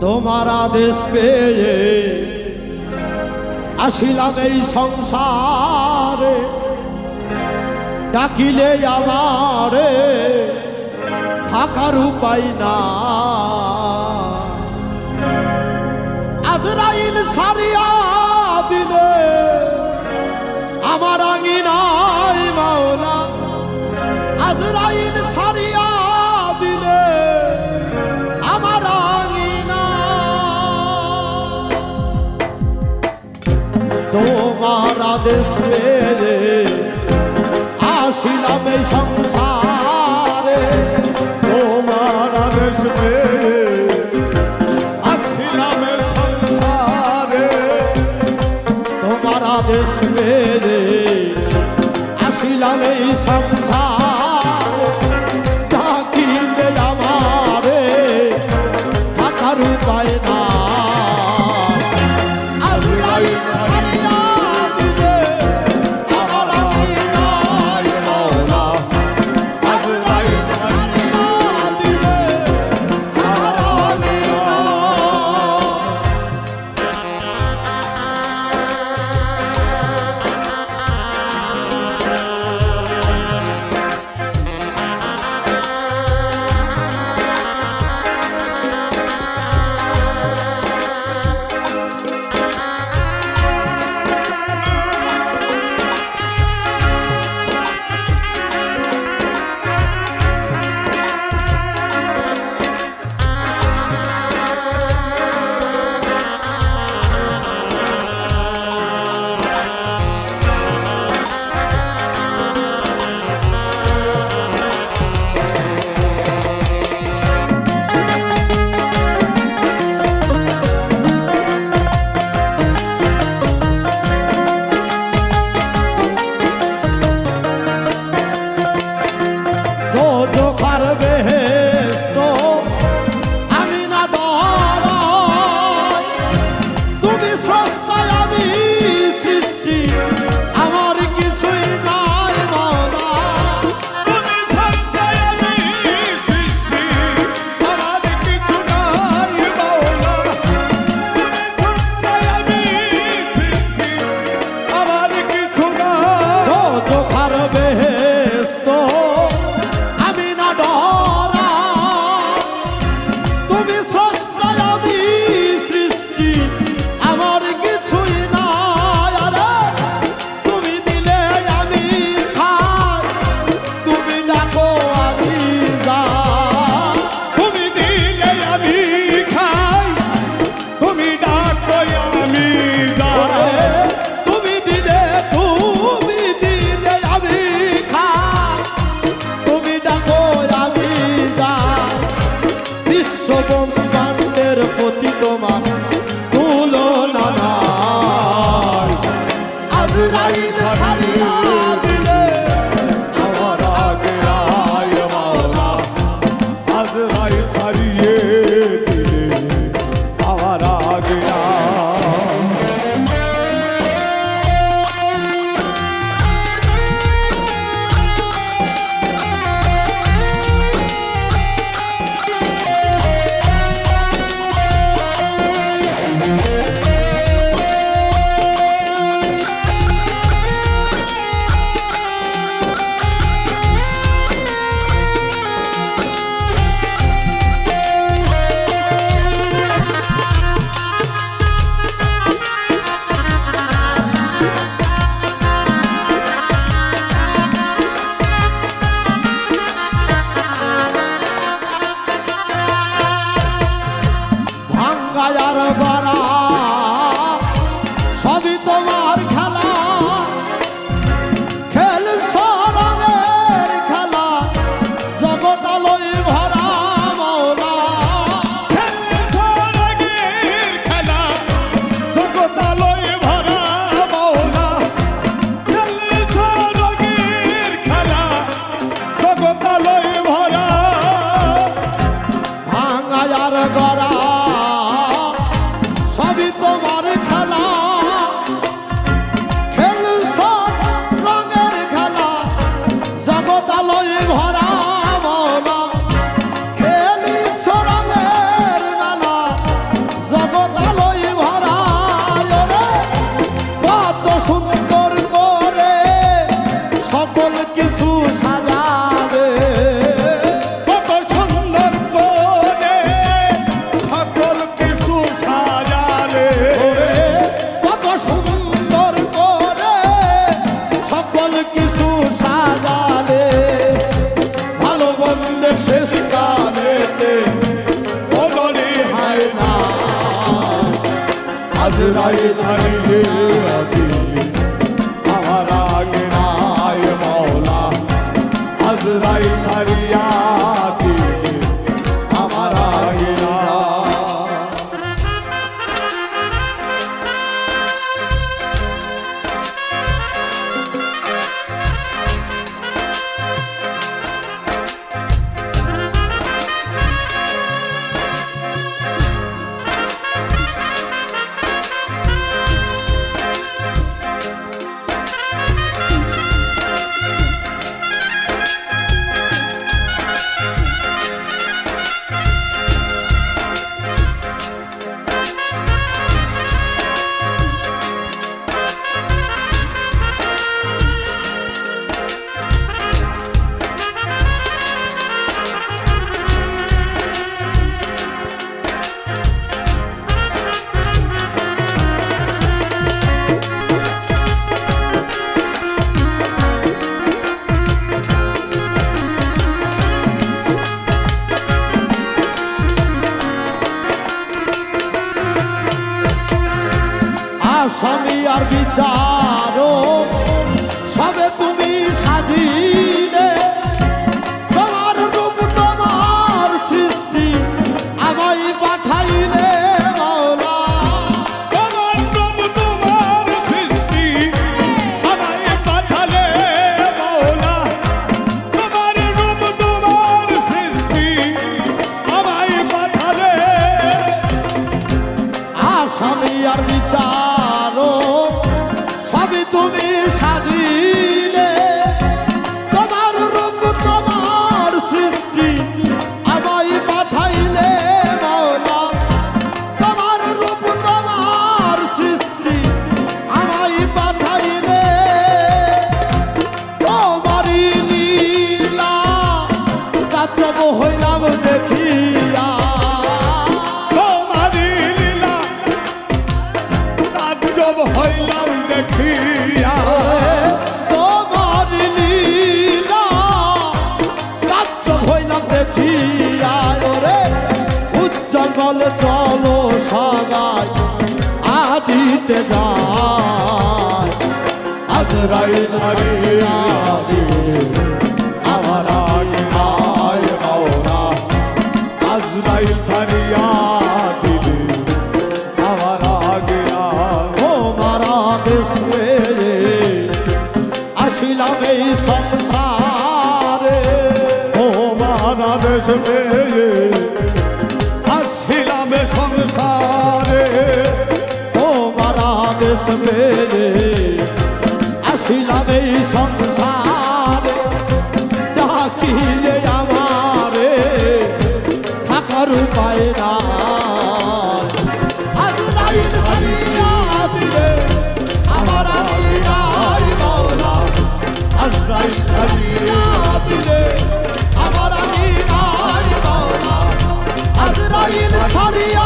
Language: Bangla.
তোমার আদেশ পেয়ে আসিলাম এই সংসারে, ডাকিলে আমারে থাকার উপায় না। আজরাইল সারিয়া দিলে আমার আঙিনায় মাওলা, আজরাইল সারিয়া দিলে আমার আঙিনা। তোমার আদেশ পেয়ে আসিলাম এই সংসারে, তোমার আদেশ পেয়ে আসিলাম এই সংসারে, তোমার আদেশ পেয়ে আসিলাম এই সংসারে, ডাকিলে আমারে থাকার উপায় না। আজরাইল সারিয়া দিলে আমার আঙিনায় মাওলা, গানেতে বদলি হায় না আজরাইল ছাড়িয়ে দিলে আমার আগে নাই মাওলা আজরাইল ছাড়িয়া দিলে আমার আগে নাই আসামি আর বিচারক সবে তুমি সাজিলে তোমার রূপ তোমার সৃষ্টি আমায় পাঠাইলে মাওলা তোমার রূপ তোমার সৃষ্টি আমায় পাঠালে মাওলা তোমার রূপ তোমার সৃষ্টি আমায় পাঠালে আসামি আর বিচারক সবই তুমি সাজিলে তোমার রূপ তোমার সৃষ্টি আমায় পাঠাইলে মাওলা তোমার রূপ তোমার সৃষ্টি আমায় পাঠাইলে তোমারই লীলা কাতব হইলাম দেখিয়া তোমারি লীলা তাজ্জব হইলাম দেখিয়া তোমার লীলা কাচ্চব হইলাম দেখিয়া রে উজ্জ্বল বলে চলো সবাই আদিতে যায় আজরাইল ছাড়িয়া দিলে আমার আগে নাই মাওলা আজরাইল ছাড়িয়া দিলে আমার আগে নাই তোমার দেশে আসিলাম এই সংসারে ও বাংলাদেশ পেয়ে আসিলাম এ সংসারে তোমার দেশ পেয়ে আসিলাম এই সংসারে ডাকিলে আমারে থাকার উপায় না আজরাইল ছাড়িয়া দিলে আমার আমি নাই মাওলা আজরাইল ছাড়িয়া দিলে আমার আমি নাই মাওলা আজরাইল ছাড়িয়া